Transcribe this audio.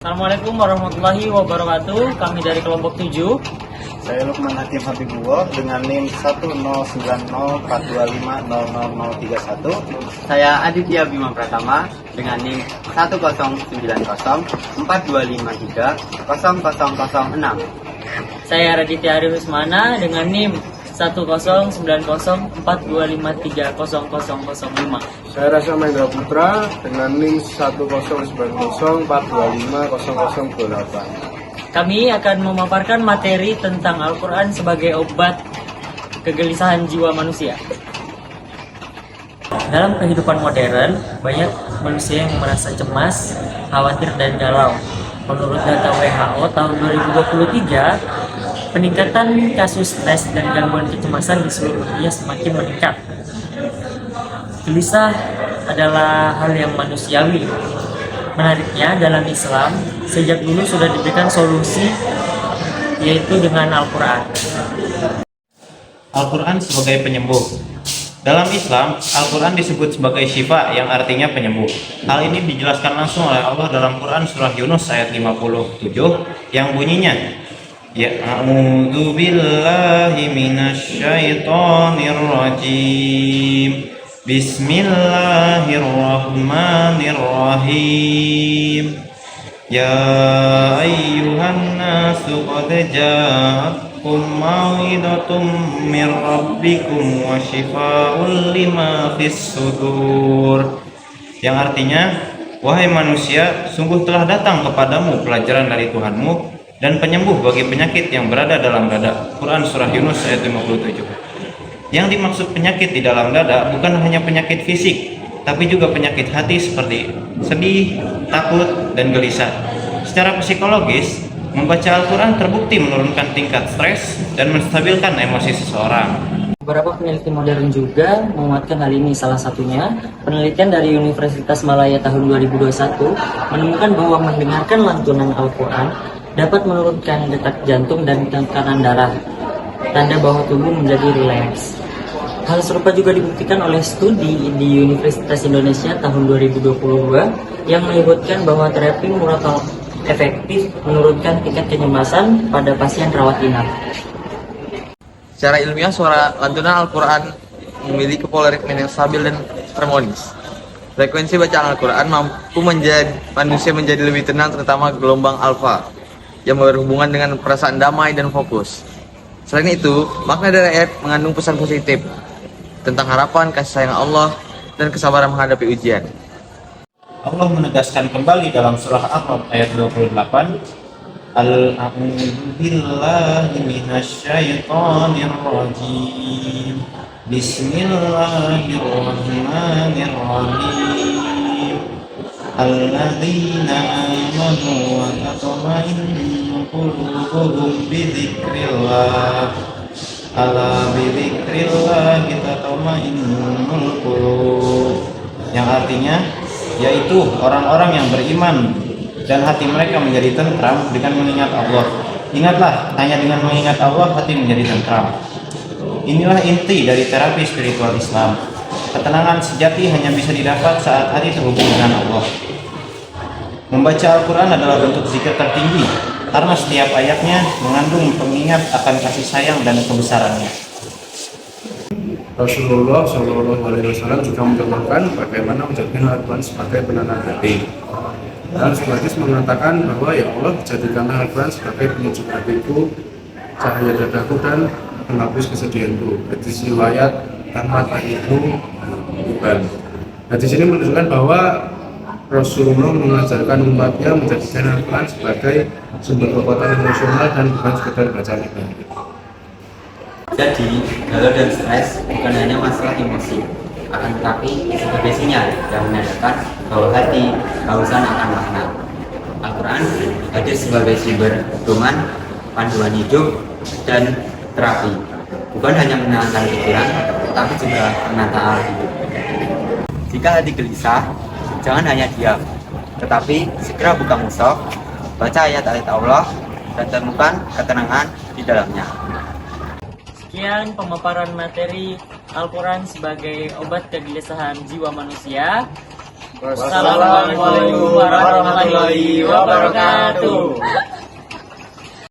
Assalamualaikum warahmatullahi wabarakatuh. Kami dari kelompok 7. Saya Lukman Hakim Habibullah dengan NIM 10904250031. Saya Aditya Bima Pratama dengan NIM 1090425530006. Saya Raditya Arifusmana dengan NIM 1090425300005. Saya Rasa Mahendra Putra dengan NIM 10904250028. Kami akan memaparkan materi tentang Al-Quran sebagai obat kegelisahan jiwa manusia. Dalam kehidupan modern, banyak manusia yang merasa cemas, khawatir, dan galau. Menurut data WHO tahun 2023, peningkatan kasus stres dan gangguan kecemasan di seluruh dunia semakin meningkat. Gelisah adalah hal yang manusiawi. Menariknya, dalam Islam, sejak dulu sudah diberikan solusi, yaitu dengan Al-Quran. Al-Quran sebagai penyembuh. Dalam Islam, Al-Quran disebut sebagai syifa yang artinya penyembuh. Hal ini dijelaskan langsung oleh Allah dalam Quran surah Yunus ayat 57 yang bunyinya, A'udzu billahi minasyaitonir rajim. Bismillahirrahmanirrahim. Ya ayyuhan nasu qad ja'akum mau'izatum mir rabbikum wa shifaa'un lima fis sudur. Yang artinya, wahai manusia, sungguh telah datang kepadamu pelajaran dari Tuhanmu dan penyembuh bagi penyakit yang berada dalam dada. Quran surah Yunus ayat 57. Yang dimaksud penyakit di dalam dada bukan hanya penyakit fisik, tapi juga penyakit hati seperti sedih, takut, dan gelisah. Secara psikologis, membaca Al-Quran terbukti menurunkan tingkat stres dan menstabilkan emosi seseorang. Beberapa peneliti modern juga menguatkan hal ini. Salah satunya, penelitian dari Universitas Malaya tahun 2021 menemukan bahwa mendengarkan lantunan Al-Quran dapat menurunkan detak jantung dan tekanan darah, tanda bahwa tubuh menjadi rileks. Hal serupa juga dibuktikan oleh studi di Universitas Indonesia tahun 2022 yang menyebutkan bahwa terapi murotal efektif menurunkan tingkat kecemasan pada pasien rawat inap. Secara ilmiah, suara lantunan Al-Quran memiliki polaritme yang stabil dan harmonis. Frekuensi bacaan Al-Quran mampu manusia menjadi lebih tenang, terutama gelombang alfa yang berhubungan dengan perasaan damai dan fokus. Selain itu, makna dari ayat mengandung pesan positif tentang harapan, kasih sayang Allah, dan kesabaran menghadapi ujian. Allah menegaskan kembali dalam surah Ahqaf ayat 28, A'udzu billahi minasyaitonir rajim. Bismillahirrahmanirrahim. Alladzina amanu wa tatma'innu qulubuhum bidzikrillah. Ala bidzikrillah tatma'innul qulub. Yang artinya, yaitu orang-orang yang beriman dan hati mereka menjadi tentram dengan mengingat Allah. Ingatlah, hanya dengan mengingat Allah hati menjadi tentram. Inilah inti dari terapi spiritual Islam. Ketenangan sejati hanya bisa didapat saat hati terhubung dengan Allah. Membaca Al-Quran adalah bentuk zikir tertinggi karena setiap ayatnya mengandung pengingat akan kasih sayang dan kebesarannya. Rasulullah SAW juga mencontohkan bagaimana menjadikan Al-Quran sebagai penenang hati. Dan sekaligus mengatakan bahwa ya Allah, jadikanlah Al-Quran sebagai penyejuk hatiku, cahaya dadaku, dan penghapus kesedihanku. Hadis riwayat Ahmad Ibnu Hibban. Nah, di sini menunjukkan bahwa Rasulullah mengajarkan umatnya menjadikan Al-Quran sebagai sumber kekuatan emosional dan bukan sekedar bacaan ibadah. Jadi, galau dan stres bukan hanya masalah emosi, akan tetapi sebagai sinyal yang menandakan bahwa hati kehausan akan makna. Al-Quran hadir sebagai sumber pedoman, panduan hidup, dan terapi. Bukan hanya menenangkan pikiran, tetapi juga menata hati. Jika hati gelisah, jangan hanya diam, tetapi segera buka mushaf, baca ayat-ayat Allah, dan temukan ketenangan di dalamnya. Sekian pemaparan materi Al-Quran sebagai obat kegelisahan jiwa manusia. Wassalamualaikum warahmatullahi wabarakatuh.